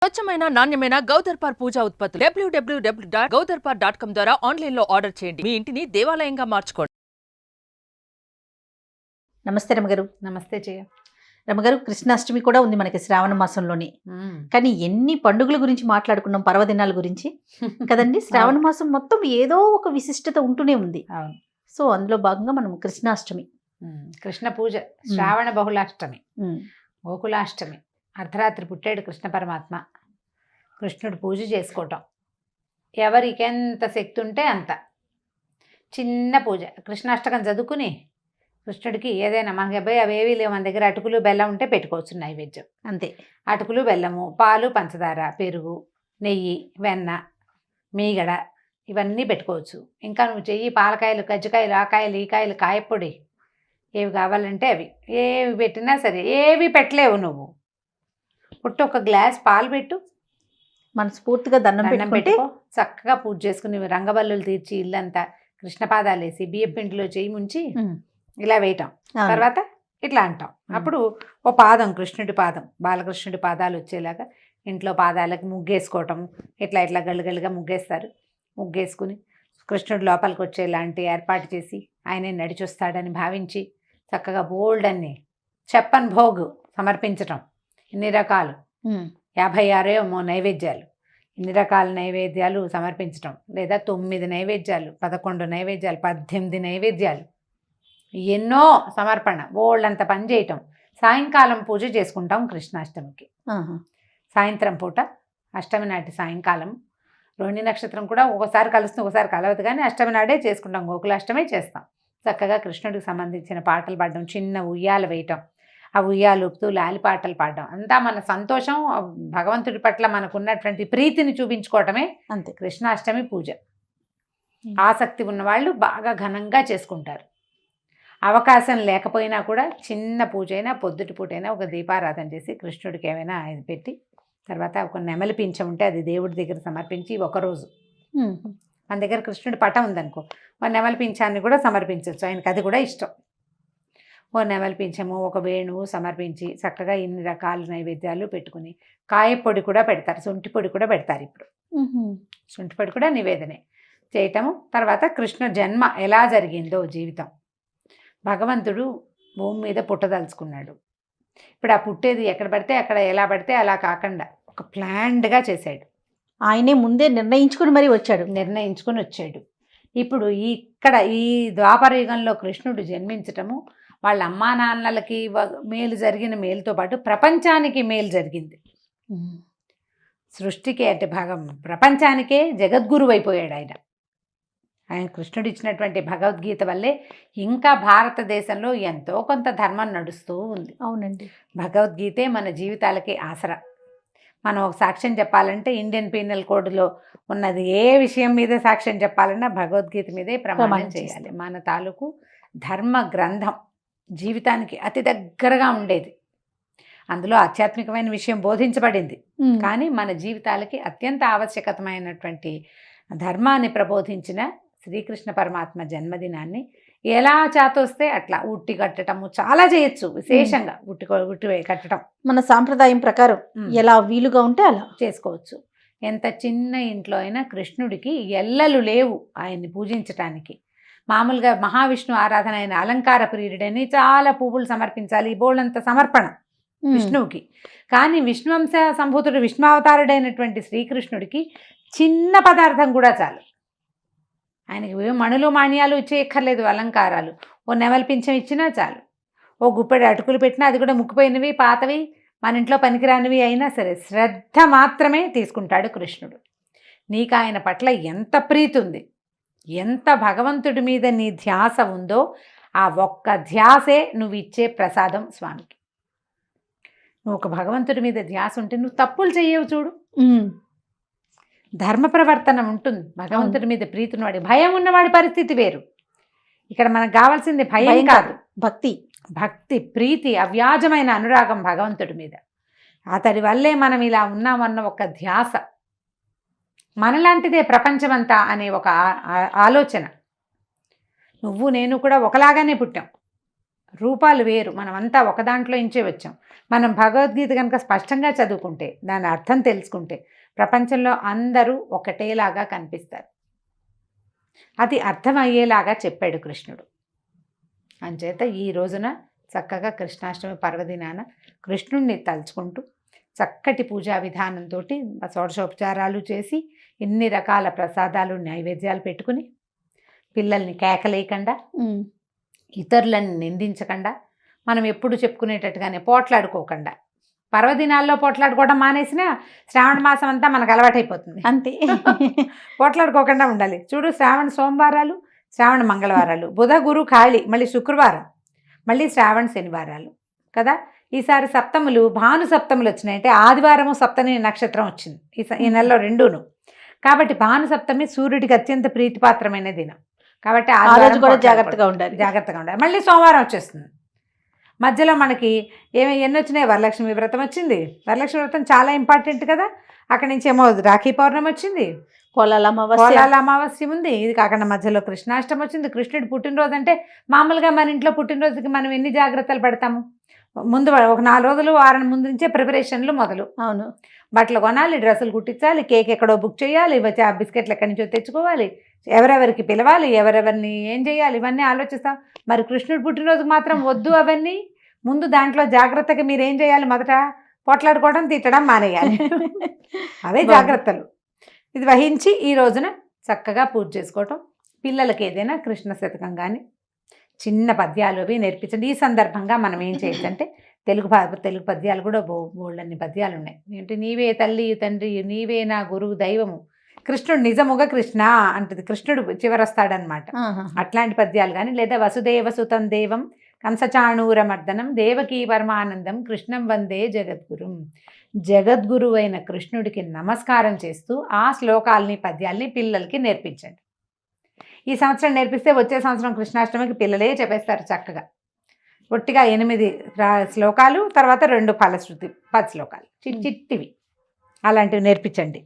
స్వచ్ఛమైన నాణ్యమైన గౌదర్పార్ పూజా ఉత్పత్తులు www.gaudarpar.com ద్వారా ఆన్లైన్ లో ఆర్డర్ చేయండి. మీ ఇంటిని దేవాలయంగా మార్చుకోండి. నమస్తే రమగారు. నమస్తే జయ. రమగారు, కృష్ణాష్టమి కూడా ఉంది మనకి శ్రావణ మాసంలోని. కానీ ఎన్ని పండుగల గురించి మాట్లాడుకున్నాం, పర్వదినాల గురించి కదండి. శ్రావణ మాసం మొత్తం ఏదో ఒక విశిష్టత ఉంటూనే ఉంది. అవును. సో అందులో భాగంగా మనం కృష్ణాష్టమి, కృష్ణ పూజ, శ్రావణ బహుళాష్టమి, గోకులాష్టమి, అర్ధరాత్రి పుట్టాడు కృష్ణ పరమాత్మ. కృష్ణుడు పూజ చేసుకోవటం, ఎవరికి ఎంత శక్తి ఉంటే అంత చిన్న పూజ. కృష్ణాష్టకం చదువుకుని కృష్ణుడికి ఏదైనా, మనకి అబ్బాయి అవేవి లేవు, మన దగ్గర అటుకులు బెల్లం ఉంటే పెట్టుకోవచ్చు నైవేద్యం. అంతే. అటుకులు బెల్లము, పాలు పంచదార, పెరుగు, నెయ్యి, వెన్న, మీగడ ఇవన్నీ పెట్టుకోవచ్చు. ఇంకా నువ్వు చెయ్యి పాలకాయలు, కజ్జికాయలు, ఆకాయలు, ఈకాయలు, కాయపొడి ఏవి కావాలంటే అవి ఏవి పెట్టినా సరే. ఏవి పెట్టలేవు నువ్వు, పుట్టు ఒక గ్లాస్ పాలు పెట్టు, మనస్ఫూర్తిగా దండం పెట్టుకో, చక్కగా పూజ చేసుకుని రంగబల్లులు తీర్చి ఇల్లంతా కృష్ణపాదాలు వేసి బియ్యం పిండిలో చేయి ముంచి ఇలా వేయటం. తర్వాత ఇట్లా అంటాం. అప్పుడు ఓ పాదం, కృష్ణుడి పాదం, బాలకృష్ణుడి పాదాలు వచ్చేలాగా ఇంట్లో పాదాలకు ముగ్గేసుకోవటం. ఇట్లా ఇట్లా గల్లుగల్లుగా ముగ్గేస్తారు. ముగ్గేసుకుని కృష్ణుడు లోపలికి వచ్చేలాంటి ఏర్పాటు చేసి ఆయనే నడిచొస్తాడని భావించి చక్కగా బోల్డ్ అన్ని చెప్పన్ భోగ్ సమర్పించటం. ఇన్ని రకాలు 56 నైవేద్యాలు, ఇన్ని రకాల నైవేద్యాలు సమర్పించటం. లేదా 9 నైవేద్యాలు, 11 నైవేద్యాలు, 18 నైవేద్యాలు, ఎన్నో సమర్పణ, బోళ్ళంత పని చేయటం. సాయంకాలం పూజ చేసుకుంటాం కృష్ణాష్టమికి. సాయంత్రం పూట, అష్టమి నాటి సాయంకాలం. రోహిణి నక్షత్రం కూడా ఒకసారి కలుస్తుంది, ఒకసారి కలవదు, కానీ అష్టమి నాడే చేసుకుంటాం, గోకులాష్టమి చేస్తాం. చక్కగా కృష్ణుడికి సంబంధించిన పాటలు పాడడం, చిన్న ఉయ్యాలు వేయటం, ఆ ఉయ్యాలు ఊపుతూ లాలిపాటలు పాడడం, అంతా మన సంతోషం, భగవంతుడి పట్ల మనకున్నటువంటి ప్రీతిని చూపించుకోవటమే అంతే కృష్ణాష్టమి పూజ. ఆసక్తి ఉన్నవాళ్ళు బాగా ఘనంగా చేసుకుంటారు. అవకాశం లేకపోయినా కూడా చిన్న పూజ అయినా, పొద్దుటి పూట అయినా ఒక దీపారాధన చేసి కృష్ణుడికి ఏమైనా ఆయన పెట్టి, తర్వాత ఒక నెమలి పింఛం ఉంటే అది దేవుడి దగ్గర సమర్పించి ఒకరోజు, మన దగ్గర కృష్ణుడి పటం ఉందనుకో, ఒక నెమలి పింఛాన్ని కూడా సమర్పించవచ్చు, ఆయనకు అది కూడా ఇష్టం. ఓ నెమలి పింఛము, ఒక వేణువు సమర్పించి చక్కగా ఇన్ని రకాల నైవేద్యాలు పెట్టుకుని, కాయపొడి కూడా పెడతారు, శొంఠి పొడి కూడా పెడతారు. ఇప్పుడు శొంఠి పొడి కూడా నివేదనే చేయటము. తర్వాత కృష్ణ జన్మ ఎలా జరిగిందో, జీవితం, భగవంతుడు భూమి మీద పుట్టదలుచుకున్నాడు. ఇప్పుడు ఆ పుట్టేది ఎక్కడ పడితే అక్కడ, ఎలా పడితే అలా కాకుండా ఒక ప్లాన్డ్గా చేశాడు. ఆయనే ముందే నిర్ణయించుకుని మరీ వచ్చాడు. ఇప్పుడు ఇక్కడ ఈ ద్వాపర యుగంలో కృష్ణుడు జన్మించటము వాళ్ళ అమ్మా నాన్నలకి మేలు జరిగిన మేలుతో పాటు ప్రపంచానికి మేలు జరిగింది. సృష్టికి అంటే ప్రపంచానికే జగద్గురువు అయిపోయాడు ఆయన. కృష్ణుడు ఇచ్చినటువంటి భగవద్గీత వల్లే ఇంకా భారతదేశంలో ఎంతో కొంత ధర్మం నడుస్తూ ఉంది. అవునండి. భగవద్గీతే మన జీవితాలకి ఆసరా. మనం ఒక సాక్ష్యం చెప్పాలంటే ఇండియన్ పీనల్ కోడ్లో ఉన్నది ఏ విషయం మీద సాక్ష్యం చెప్పాలన్నా భగవద్గీత మీదే ప్రమాణం చేయాలి. మన తాలూకు ధర్మ గ్రంథం జీవితానికి అతి దగ్గరగా ఉండేది. అందులో ఆధ్యాత్మికమైన విషయం బోధించబడింది, కానీ మన జీవితాలకి అత్యంత ఆవశ్యకతమైనటువంటి ధర్మాన్ని ప్రబోధించిన శ్రీకృష్ణ పరమాత్మ జన్మదినాన్ని ఎలా చాతొస్తే అట్లా ఉట్టి కట్టడము చాలా చేయొచ్చు. విశేషంగా ఉట్టి కట్టడం మన సాంప్రదాయం ప్రకారం ఎలా వీలుగా ఉంటే అలా చేసుకోవచ్చు. ఎంత చిన్న ఇంట్లో అయినా కృష్ణుడికి ఎల్లలు లేవు ఆయన్ని పూజించటానికి. మామూలుగా మహావిష్ణు ఆరాధన అయిన అలంకార ప్రియుడని చాలా పువ్వులు సమర్పించాలి, బోళ్ళంత సమర్పణ విష్ణువుకి. కానీ విష్ణువంశ సంభూతుడు, విష్ణువతారుడైనటువంటి శ్రీకృష్ణుడికి చిన్న పదార్థం కూడా చాలు. ఆయనకి మణులు మాణ్యాలు ఇచ్చేయక్కర్లేదు, అలంకారాలు. ఓ నెమలి పింఛం ఇచ్చినా చాలు, ఓ గుప్పెడు అటుకులు పెట్టినా, అది కూడా ముక్కిపోయినవి, పాతవి, మన ఇంట్లో పనికిరానివి అయినా సరే శ్రద్ధ మాత్రమే తీసుకుంటాడు కృష్ణుడు. నీకు ఆయన పట్ల ఎంత ప్రీతి ఉంది, ఎంత భగవంతుడి మీద నీ ధ్యాస ఉందో, ఆ ఒక్క ధ్యాసే నువ్వు ఇచ్చే ప్రసాదం స్వామికి. నువ్వు ఒక భగవంతుడి మీద ధ్యాస ఉంటే నువ్వు తప్పులు చెయ్యవు. చూడు, ధర్మ ప్రవర్తన ఉంటుంది. భగవంతుడి మీద ప్రీతి ఉన్నవాడి, భయం ఉన్నవాడి పరిస్థితి వేరు. ఇక్కడ మనకు కావాల్సింది భయం కాదు, భక్తి, ప్రీతి, అవ్యాజమైన అనురాగం భగవంతుడి మీద. అతడి వల్లే మనం ఇలా ఉన్నామన్న ఒక ధ్యాస, మనలాంటిదే ప్రపంచమంతా అనే ఒక ఆలోచన. నువ్వు నేను కూడా ఒకలాగానే పుట్టాం, రూపాలు వేరు, మనం అంతా ఒక దాంట్లో నుంచే వచ్చాం. మనం భగవద్గీత కనుక స్పష్టంగా చదువుకుంటే, దాని అర్థం తెలుసుకుంటే ప్రపంచంలో అందరూ ఒకటేలాగా కనిపిస్తారు. అది అర్థమయ్యేలాగా చెప్పాడు కృష్ణుడు. అంచేత ఈ రోజున చక్కగా కృష్ణాష్టమి పర్వదినాన కృష్ణుడిని తలుచుకుంటూ చక్కటి పూజా విధానంతో షోడశోపచారాలు చేసి ఎన్ని రకాల ప్రసాదాలు నైవేద్యాలు పెట్టుకుని పిల్లల్ని కేకలేయకుండా, ఇతరులను నిందించకుండా, మనం ఎప్పుడు చెప్పుకునేటట్టుగానే పోట్లాడుకోకుండా, పర్వదినాల్లో పోట్లాడుకోవడం మానేసినా శ్రావణ మాసం అంతా మనకు అలవాటైపోతుంది. అంతే. పోట్లాడుకోకుండా ఉండాలి. చూడు, శ్రావణ సోమవారాలు, శ్రావణ మంగళవారాలు, బుధ గురు ఖాళీ, మళ్ళీ శుక్రవారం, మళ్ళీ శ్రావణ శనివారాలు కదా. ఈసారి సప్తములు, భాను సప్తములు వచ్చినాయి. అంటే ఆదివారము సప్తమి నక్షత్రం వచ్చింది ఈ నెలలో రెండూను. కాబట్టి భాను సప్తమి సూర్యుడికి అత్యంత ప్రీతిపాత్రమైన దినం. కాబట్టి ఆ రోజు కూడా జాగ్రత్తగా ఉండాలి. మళ్ళీ సోమవారం వచ్చేస్తుంది. మధ్యలో మనకి ఎన్ని వచ్చినాయి? వరలక్ష్మి వ్రతం వచ్చింది. వరలక్ష్మి వ్రతం చాలా ఇంపార్టెంట్ కదా. అక్కడి నుంచి ఏమో రాఖీ పౌర్ణమి వచ్చింది, పొలాల అమావాస్య ఉంది. ఇది కాకుండా మధ్యలో కృష్ణాష్టమి వచ్చింది. కృష్ణుడి పుట్టినరోజు అంటే మామూలుగా మన ఇంట్లో పుట్టినరోజుకి మనం ఎన్ని జాగ్రత్తలు పడతాము? ముందు ఒక 4 రోజులు, వారం ముందు నుంచే ప్రిపరేషన్లు మొదలు. అవును. బట్టలు కొనాలి, డ్రెస్సులు కుట్టించాలి, కేక్ ఎక్కడో బుక్ చేయాలి, బిస్కెట్లు ఎక్కడి నుంచో తెచ్చుకోవాలి, ఎవరెవరికి పిలవాలి, ఎవరెవరిని ఏం చేయాలి, ఇవన్నీ ఆలోచిస్తాం. మరి కృష్ణుడి పుట్టినరోజుకి మాత్రం వద్దు అవన్నీ. ముందు దాంట్లో జాగ్రత్తగా మీరు ఏం చేయాలి? మొదట పోట్లాడుకోవడం, తిట్టడం మానేయాలి. అవే జాగ్రత్తలు. ఇది వహించి ఈ రోజున చక్కగా పూజ చేసుకోవటం. పిల్లలకి ఏదైనా కృష్ణ శతకం కానీ చిన్న పద్యాలు అవి నేర్పించండి. ఈ సందర్భంగా మనం ఏం చేయొచ్చు అంటే తెలుగు పద్యాలు కూడా బోళ్ళన్ని పద్యాలు ఉన్నాయి. ఏంటి? నీవే తల్లి తండ్రి, నీవే నా గురువు దైవము, కృష్ణుడు నిజముగా కృష్ణ అంటది. కృష్ణుడు చివరొస్తాడనమాట. అట్లాంటి పద్యాలు కానీ, లేదా వసుదేవ సుతం దేవం కంసచాణూరమర్దనం దేవకీ పరమానందం కృష్ణం వందే జగద్గురుం, జగద్గురు అయిన కృష్ణుడికి నమస్కారం చేస్తూ ఆ శ్లోకాలని, పద్యాల్ని పిల్లలకి నేర్పించండి. ఈ సంవత్సరం నేర్పిస్తే వచ్చే సంవత్సరం కృష్ణాష్టమికి పిల్లలే చెప్పేస్తారు చక్కగా. ఒట్టిగా 8 శ్లోకాలు, తర్వాత 2 ఫలశ్రుతి 10 శ్లోకాలు చిట్టివి అలాంటివి నేర్పించండి.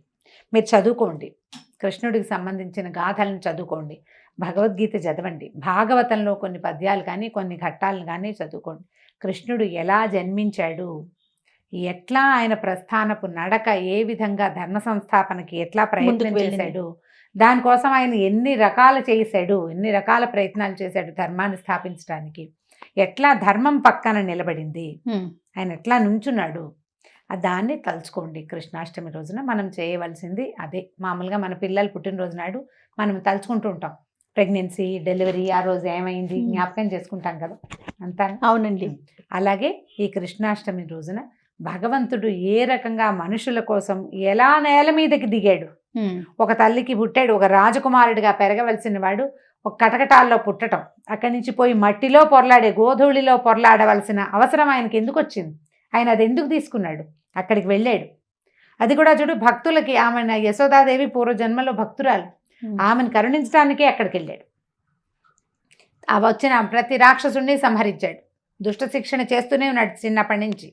మీరు చదువుకోండి, కృష్ణుడికి సంబంధించిన గాథలను చదువుకోండి, భగవద్గీత చదవండి, భాగవతంలో కొన్ని పద్యాలు కానీ కొన్ని ఘట్టాలను కానీ చదువుకోండి. కృష్ణుడు ఎలా జన్మించాడు, ఎట్లా ఆయన ప్రస్థానపు నడక, ఏ విధంగా ధర్మ సంస్థాపనకి ఎట్లా ప్రయత్నం చేశాడు, దానికోసం ఆయన ఎన్ని రకాలు చేశాడు, ఎన్ని రకాల ప్రయత్నాలు చేశాడు ధర్మాన్ని స్థాపించడానికి, ఎట్లా ధర్మం పక్కన నిలబడింది, ఆయన ఎట్లా నుంచున్నాడు, దాన్ని తలుచుకోండి. కృష్ణాష్టమి రోజున మనం చేయవలసింది అదే. మామూలుగా మన పిల్లలు పుట్టినరోజు నాడు మనం తలుచుకుంటూ ఉంటాం. ప్రెగ్నెన్సీ, డెలివరీ, ఆ రోజు ఏమైంది జ్ఞాపకం చేసుకుంటాం కదా, అంతా. అవునండి. అలాగే ఈ కృష్ణాష్టమి రోజున భగవంతుడు ఏ రకంగా మనుషుల కోసం ఎలా నేల మీదకి దిగాడు. ఒక తల్లికి పుట్టాడు, ఒక రాజకుమారుడిగా పెరగవలసిన వాడు ఒక కటకటాల్లో పుట్టడం, అక్కడి నుంచి పోయి మట్టిలో పొరలాడే, గోధూళిలో పొరలాడవలసిన అవసరం ఆయనకి ఎందుకు వచ్చింది? ఆయన అది ఎందుకు తీసుకున్నాడు? అక్కడికి వెళ్ళాడు. అది కూడా చూడు, భక్తులకి, ఆమె యశోదాదేవి పూర్వజన్మలో భక్తురాలు, ఆమెను కరుణించడానికే అక్కడికి వెళ్ళాడు. ఆ వచ్చిన ప్రతి రాక్షసుడిని సంహరించాడు. దుష్ట శిక్షణ చేస్తూనే ఉన్నాడు చిన్నప్పటి నుంచి.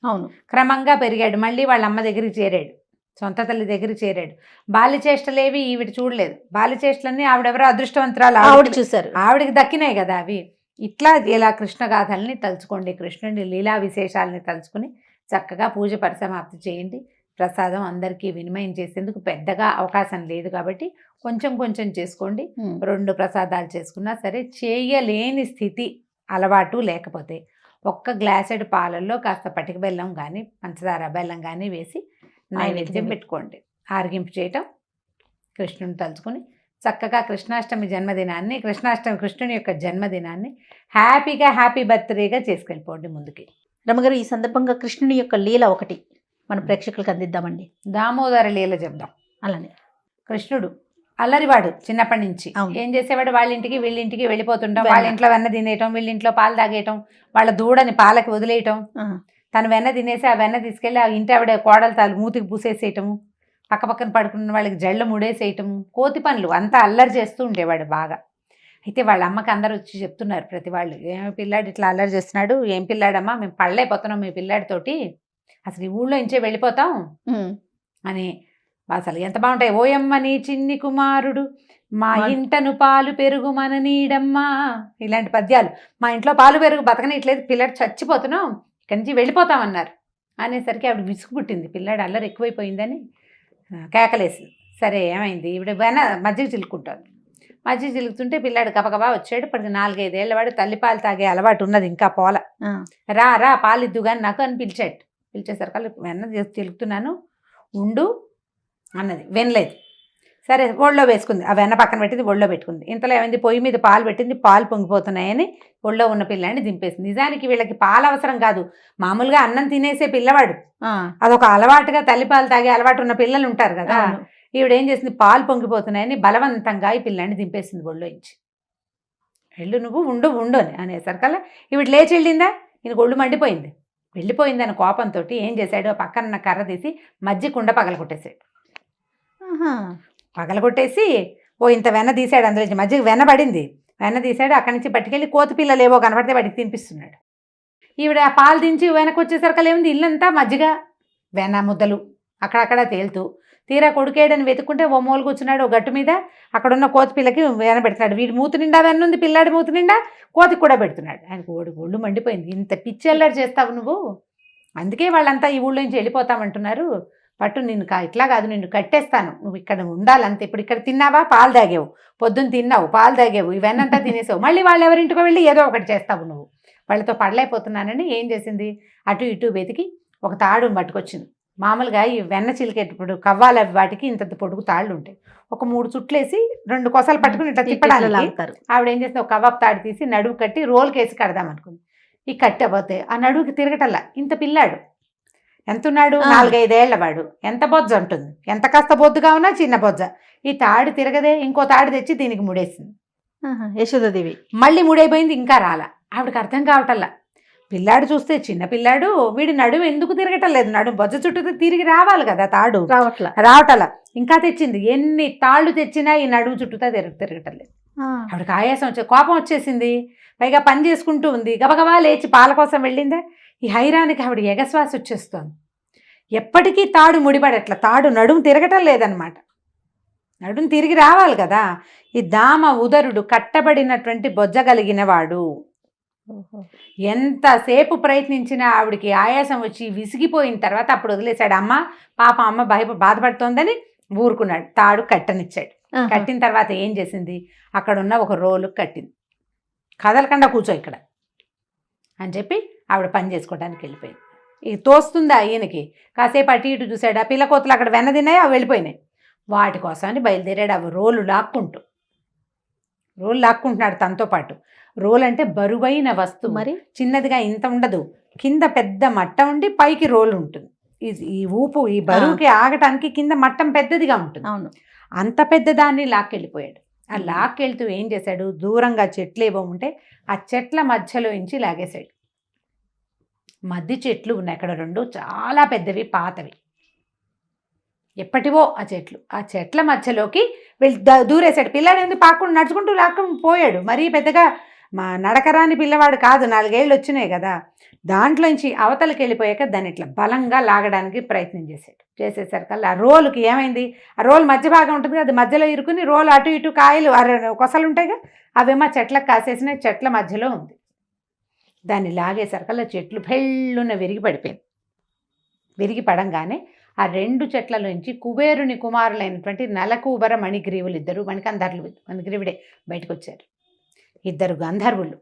అవును. క్రమంగా పెరిగాడు. మళ్ళీ వాళ్ళ అమ్మ దగ్గరికి చేరాడు, సొంత తల్లి దగ్గరికి చేరాడు. బాల్యచేష్టలేవి ఈవిడ చూడలేదు. బాల్యచేష్టలన్నీ ఆవిడెవరో అదృష్టవంతురాలు, ఆవిడ చూశారు, ఆవిడకి దక్కినాయి కదా అవి. ఇట్లా ఇలా కృష్ణగాథల్ని తలుచుకోండి, కృష్ణుడి లీలా విశేషాలని తలుచుకుని చక్కగా పూజ పరిసమాప్తి చేయండి. ప్రసాదం అందరికీ వినిమయం చేసేందుకు పెద్దగా అవకాశం లేదు కాబట్టి కొంచెం కొంచెం చేసుకోండి. 2 ప్రసాదాలు చేసుకున్నా సరే, చేయలేని స్థితి అలవాటు లేకపోతే ఒక్క గ్లాసెడ్ పాలల్లో కాస్త పటిక బెల్లం కానీ పంచదార బెల్లం కానీ వేసి నైవేద్యం పెట్టుకోండి. ఆరగింపు చేయటం, కృష్ణుని తలుచుకుని చక్కగా కృష్ణాష్టమి జన్మదినాన్ని, కృష్ణుని యొక్క జన్మదినాన్ని హ్యాపీగా హ్యాపీ బర్త్డేగా చేసుకెళ్ళిపోండి ముందుకి. రమగారు, ఈ సందర్భంగా కృష్ణుని యొక్క లీల ఒకటి మన ప్రేక్షకులకు అందిద్దామండి. దామోదర లీల చెప్దాం. అలానే కృష్ణుడు అల్లరివాడు చిన్నప్పటి నుంచి. ఏం చేసేవాడు? వాళ్ళ ఇంటికి వీళ్ళింటికి వెళ్ళిపోతుంటాం. వాళ్ళ ఇంట్లో వెన్న తినేయటం, వీళ్ళ ఇంట్లో పాలు తాగేయటం, వాళ్ళ దూడని పాలకి వదిలేయటం, తను వెన్న తినేసి ఆ వెన్న తీసుకెళ్ళి ఆ ఇంటి ఆవిడ కోడలు తాలు మూతికి పూసేసేయటము, పక్కపక్కన పడుకున్న వాళ్ళకి జళ్ళు ముడేసేయటము, కోతి పనులు, అంతా అల్లరి చేస్తూ ఉండేవాడు బాగా. అయితే వాళ్ళ అమ్మకి అందరూ వచ్చి చెప్తున్నారు ప్రతి వాళ్ళు, ఏమి పిల్లాడు ఇట్లా అల్లరి చేస్తున్నాడు, ఏం పిల్లాడమ్మా, మేము పళ్ళైపోతున్నాం మీ పిల్లాడితోటి, అసలు ఈ ఊళ్ళో ఇంచే వెళ్ళిపోతాం అని అసలు ఎంత బాగుంటాయి. ఓయమ్మ నీ చిన్ని కుమారుడు మా ఇంటను పాలు పెరుగు మన నీడమ్మా, ఇలాంటి పద్యాలు. మా ఇంట్లో పాలు పెరుగు బతకనిట్లేదు, పిల్లడు చచ్చిపోతున్నాం, ఇక్కడి నుంచి వెళ్ళిపోతామన్నారు అనేసరికి ఆవిడ విసుగు పుట్టింది. పిల్లాడు అల్లరి ఎక్కువైపోయిందని కేకలేసింది. సరే ఏమైంది, ఈవిడ మజ్జిగ చిలుక్కుంటాను. మజ్జిగ చిలుకుతుంటే పిల్లాడు గబగబా వచ్చాడు. ఇప్పటికి 4-5 ఏళ్ల వాడు, తల్లిపాలు తాగే అలవాటు ఉన్నది ఇంకా పోల. రా పాలిద్దు కానీ నాకు అని పిలిచాడు. పిలిచేసరికి వెన్న చిలుకుతున్నాను ఉండు అన్నది, వినలేదు. సరే ఒళ్ళో వేసుకుంది, ఆ వెన్న పక్కన పెట్టింది, ఒళ్ళో పెట్టుకుంది. ఇంతలో ఏమైంది, పొయ్యి మీద పాలు పెట్టింది, పాలు పొంగిపోతున్నాయని ఒళ్ళో ఉన్న పిల్లాడిని దింపేసింది. నిజానికి వీళ్ళకి పాలు అవసరం కాదు, మామూలుగా అన్నం తినేసే పిల్లవాడు. అదొక అలవాటుగా తల్లిపాలు తాగే అలవాటు ఉన్న పిల్లలు ఉంటారు కదా. ఈవిడేం చేసింది, పాలు పొంగిపోతున్నాయని బలవంతంగా ఈ పిల్లాడిని దింపేసింది ఒళ్ళోంచి. వెళ్ళు నువ్వు ఉండు అని అనేసరికల్లా ఈవిడ లేచి వెళ్ళిందా, ఈయనకు ఒళ్ళు మండిపోయింది. వెళ్ళిపోయిందని కోపంతో ఏం చేశాడు, పక్కన కర్ర తీసి మజ్జిగ కుండ పగలగొట్టేశాడు. పగలగొట్టేసి ఇంత వెన్న తీసాడు, అందులో మజ్జిగ వెన్న పడింది, వెన్న తీసాడు. అక్కడి నుంచి పట్టుకెళ్ళి కోతి పిల్లలు ఏవో కనపడితే వాడికి తినిపిస్తున్నాడు. ఈవిడ ఆ పాలు దించి వెనక్కి వచ్చేసరికి ఏముంది, ఇల్లంతా మజ్జిగ వెన్న ముద్దలు అక్కడక్కడ తేలుతూ. తీరా కొడుకేడని వెతుక్కుంటే ఓ మూల కూర్చున్నాడు ఓ గట్టు మీద, అక్కడున్న కోతి పిల్లకి వెన పెడుతున్నాడు. వీడి మూతి నిండా వెన్నుంది, పిల్లాడి మూతి నిండా కోతికి కూడా పెడుతున్నాడు. ఆయనకు ఒళ్ళు మండిపోయింది. ఇంత పిచ్చెల్లరి చేస్తావు నువ్వు, అందుకే వాళ్ళంతా ఈ ఊళ్ళో నుంచి వెళ్ళిపోతామంటున్నారు. పట్టు నిన్ను ఇట్లా కాదు, నిన్ను కట్టేస్తాను, నువ్వు ఇక్కడ ఉండాలంతే. ఇప్పుడు ఇక్కడ తిన్నావా, పాలు తాగేవు, పొద్దున్న తిన్నావు, పాలు తాగేవు, ఇవన్నంతా తినేసావు, మళ్ళీ వాళ్ళు ఎవరింటికో వెళ్ళి ఏదో ఒకటి చేస్తావు నువ్వు. వాళ్ళతో పడలేకపోతున్నానని ఏం చేసింది, అటు ఇటు వెతికి ఒక తాడు పట్టుకొచ్చింది. మామూలుగా ఈ వెన్న చిలికేటప్పుడు కవ్వాల వాటికి ఇంత పొడుగు తాళ్ళు ఉంటాయి. ఒక 3 చుట్లేసి 2 కొసలు పట్టుకుని ఇట్లా తిప్పడానికి ఆవిడ ఏం చేసింది, ఒక కవ్వాపు తాడు తీసి నడువు కట్టి రోల్కేసి కడదాం అనుకుంది. ఈ కట్టపోతే ఆ నడువుకి తిరగటల్లా. ఇంత పిల్లాడు ఎంతున్నాడు, 4-5 ఏళ్ల వాడు, ఎంత బొజ్జ ఉంటుంది, ఎంత కాస్త బొద్దుగా ఉన్నా చిన్న బొజ్జ. ఈ తాడు తిరగదే, ఇంకో తాడు తెచ్చి దీనికి ముడేసింది యశోదాదేవి. మళ్ళీ ముడైపోయింది, ఇంకా రాలా. ఆవిడకి అర్థం కావటల్లా. పిల్లాడు చూస్తే చిన్న పిల్లాడు, వీడి నడుము ఎందుకు తిరగటం లేదు, నడుము బొజ్జ చుట్టూ తిరిగి రావాలి కదా, తాడు రావటలా. ఇంకా తెచ్చింది, ఎన్ని తాళ్ళు తెచ్చినా ఈ నడుము చుట్టూతా తిరగటం లేదు. ఆవిడకి ఆయాసం కోపం వచ్చేసింది. పైగా పని చేసుకుంటూ ఉంది. గబగబా లేచి పాల కోసం వెళ్ళిందా, ఈ హైరానికి ఆవిడ ఎగశ్వాస వచ్చేస్తోంది. ఎప్పటికీ తాడు ముడిపడట్ల, తాడు నడుము తిరగటం లేదనమాట. నడుము తిరిగి రావాలి కదా. ఈ దామ ఉదరుడు కట్టబడినటువంటి బొజ్జ కలిగిన వాడు. ఎంతసేపు ప్రయత్నించినా ఆవిడికి ఆయాసం వచ్చి విసిగిపోయిన తర్వాత అప్పుడు వదిలేశాడు. అమ్మ పాప అమ్మ బాధపడుతోందని ఊరుకున్నాడు. తాడు కట్టనిచ్చాడు. కట్టిన తర్వాత ఏం చేసింది, అక్కడ ఉన్న ఒక రోలు కట్టింది. కదలకుండా కూర్చో ఇక్కడ అని చెప్పి ఆవిడ పని చేసుకోవడానికి వెళ్ళిపోయింది. ఇది తోస్తుందా ఈయనకి, కాసేపు అటు ఇటు చూశాడు. ఆ పిల్ల కోతలు అక్కడ వెన్న తిన్నాయి, అవి వెళ్ళిపోయినాయి. వాటి కోసమని బయలుదేరాడు. అవి రోలు లాక్కుంటున్నాడు తనతో పాటు. రోల్ అంటే బరువైన వస్తువు, మరి చిన్నదిగా ఇంత ఉండదు, కింద పెద్ద మట్టం ఉండి పైకి రోలు ఉంటుంది. ఈ ఊపు ఈ బరువుకి ఆగటానికి కింద మట్టం పెద్దదిగా ఉంటుంది. అవును, అంత పెద్ద దాన్ని లాక్కెళ్ళిపోయాడు. ఆ లాక్కెళ్తూ ఏం చేశాడు, దూరంగా చెట్లు ఏవో ఉంటే ఆ చెట్ల మధ్యలో నుంచి లాగేశాడు. మద్ది చెట్లు ఉన్నాయి అక్కడ 2, చాలా పెద్దవి, పాతవి, ఎప్పటివో ఆ చెట్లు. ఆ చెట్ల మధ్యలోకి వెళ్ళి దూరేశాడు. పిల్లాడు ఎందుకు పాకుండా నడుచుకుంటూ లాక్కొని పోయాడు. మరీ పెద్దగా నడకరాని పిల్లవాడు కాదు, 4 ఏళ్ళు వచ్చినాయి కదా. దాంట్లోంచి అవతలకి వెళ్ళిపోయాక దాన్ని ఇట్లా బలంగా లాగడానికి ప్రయత్నం చేసేసరికల్లా ఆ రోలుకి ఏమైంది, ఆ రోలు మధ్య భాగం ఉంటుంది కదా, అది మధ్యలో ఇరుకుని రోలు అటు ఇటు కాయలు కొసలు ఉంటాయిగా, అవేమో చెట్లకు కాసేసిన చెట్ల మధ్యలో ఉంది. దాన్ని లాగేసరికల్లా చెట్లు భెళ్ళున విరిగి పడిపోయింది. విరిగి పడంగానే ఆ 2 చెట్లలోంచి కుబేరుని కుమారులైనటువంటి నలకూబర మణిగ్రీవులు, 2 మణికంధర్లు, మణిగ్రీవుడే బయటకు వచ్చారు. 2 గంధర్వులు.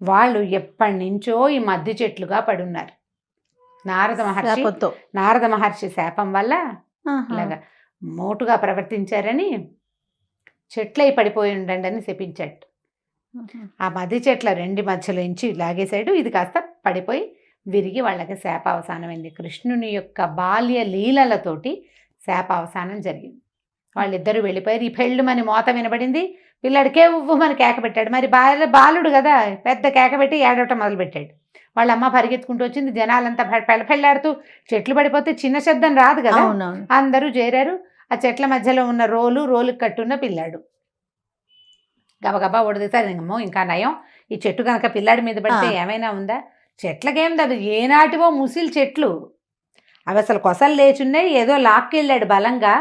వాళ్ళు ఎప్పటి నుంచో ఈ మద్ది చెట్లుగా పడున్నారు. నారద మహర్షి శాపం వల్ల ఇలాగా మోటుగా ప్రవర్తించారని చెట్లై పడిపోయి ఉండండి అని శపించాడు. ఆ మద్ది చెట్ల 2 మధ్యలోంచి లాగేశాడు. ఇది కాస్త పడిపోయి విరిగి వాళ్ళకి శాపావసానమైంది. కృష్ణుని యొక్క బాల్య లీలలతోటి శాపావసానం జరిగింది. వాళ్ళిద్దరూ వెళ్ళిపోయారు. ఈ పెళ్ళుమని మోత వినబడింది. పిల్లాడికే ఉవ్వుమని కేక పెట్టాడు. మరి బాలుడు కదా, పెద్ద కేక పెట్టి ఏడవటం మొదలుపెట్టాడు. వాళ్ళ అమ్మ పరిగెత్తుకుంటూ వచ్చింది. జనాలంతా పెళ్ళాడుతూ, చెట్లు పడిపోతే చిన్న శబ్దం రాదు కదా, అందరూ చేరారు. ఆ చెట్ల మధ్యలో ఉన్న రోలుకి కట్టున్న పిల్లాడు గబగబా ఒడిదితారేమో. ఇంకా నయం, ఈ చెట్టు కనుక పిల్లాడి మీద పడితే ఏమైనా ఉందా, చెట్లకేం అది ఏనాటివో ముసిలి చెట్లు, అవి అసలు కొసలు లేచున్నాయి, ఏదో లాక్కెళ్ళాడు బలంగా,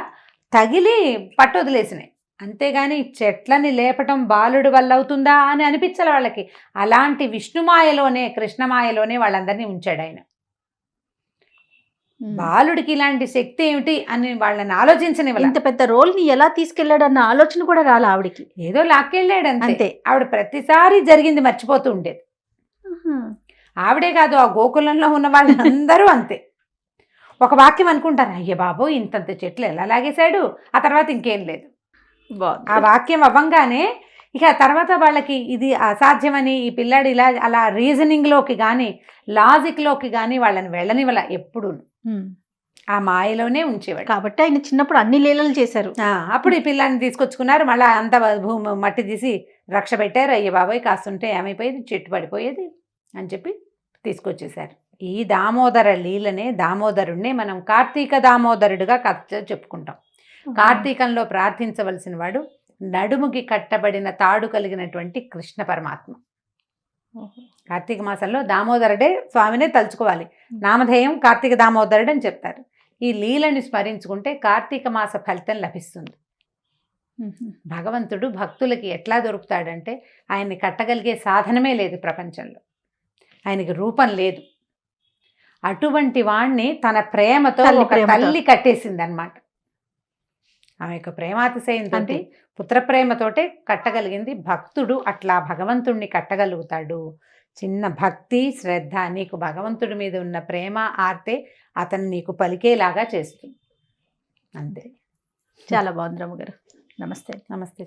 తగిలి పట్టు వదిలేసినాయి. అంతేగాని చెట్లని లేపటం బాలుడి వల్ల అవుతుందా అని అనిపించాలి వాళ్ళకి. అలాంటి విష్ణుమాయలోనే, కృష్ణమాయలోనే వాళ్ళందరినీ ఉంచాడు ఆయన. బాలుడికి ఇలాంటి శక్తి ఏమిటి అని వాళ్ళని ఆలోచించని. ఇంత పెద్ద రోల్ ని ఎలా తీసుకెళ్లాడు అన్న ఆలోచన కూడా రాలే ఆవిడికి. ఏదో లాక్కెళ్ళాడు అంతే. అంతే. ఆవిడ ప్రతిసారి జరిగింది మర్చిపోతూ ఉండేది. ఆవిడే కాదు, ఆ గోకులంలో ఉన్న వాళ్ళందరూ అంతే. ఒక వాక్యం అనుకుంటారు, అయ్య బాబు ఇంతంత చెట్లు ఎలా లాగేశాడు, ఆ తర్వాత ఇంకేం లేదు. ఆ వాక్యం అవ్వంగానే ఇక తర్వాత వాళ్ళకి ఇది అసాధ్యమని, ఈ పిల్లాడు ఇలా అలా రీజనింగ్లోకి కానీ లాజిక్లోకి కానీ వాళ్ళని వెళ్ళనివ్వాల ఎప్పుడు. ఆ మాయలోనే ఉంచేవాడు. కాబట్టి ఆయన చిన్నప్పుడు అన్ని లీలలు చేశారు. అప్పుడు ఈ పిల్లాన్ని తీసుకొచ్చుకున్నారు, మళ్ళీ అంత భూమి మట్టి తీసి రక్ష పెట్టారు. అయ్య బాబాయ్ కాస్తుంటే ఏమైపోయేది, చెట్టు పడిపోయేది అని చెప్పి తీసుకొచ్చేసారు. ఈ దామోదర లీలనే, దామోదరుడినే మనం కార్తీక దామోదరుడిగా కథ చెప్పుకుంటాం. కార్తీకంలో ప్రార్థించవలసిన వాడు నడుముకి కట్టబడిన తాడు కలిగినటువంటి కృష్ణ పరమాత్మ. కార్తీక మాసంలో దామోదరుడే స్వామినే తలుచుకోవాలి. నామధేయం కార్తీక దామోదరుడు అని చెప్తారు. ఈ లీలని స్మరించుకుంటే కార్తీక మాస ఫలితం లభిస్తుంది. భగవంతుడు భక్తులకి ఎట్లా దొరుకుతాడంటే, ఆయన్ని కట్టగలిగే సాధనమే లేదు ప్రపంచంలో. ఆయనకి రూపం లేదు. అటువంటి వాణ్ణి తన ప్రేమతో ఒక తల్లి కట్టేసింది అనమాట. ఆమె యొక్క ప్రేమాతిశయంతో, పుత్రప్రేమతోటే కట్టగలిగింది. భక్తుడు అట్లా భగవంతుణ్ణి కట్టగలుగుతాడు. చిన్న భక్తి, శ్రద్ధ, నీకు భగవంతుడి మీద ఉన్న ప్రేమ ఆర్తే అతను నీకు పలికేలాగా చేస్తుంది. అంతే. చాలా బాగుంది రమ్మ గారు. నమస్తే. నమస్తే.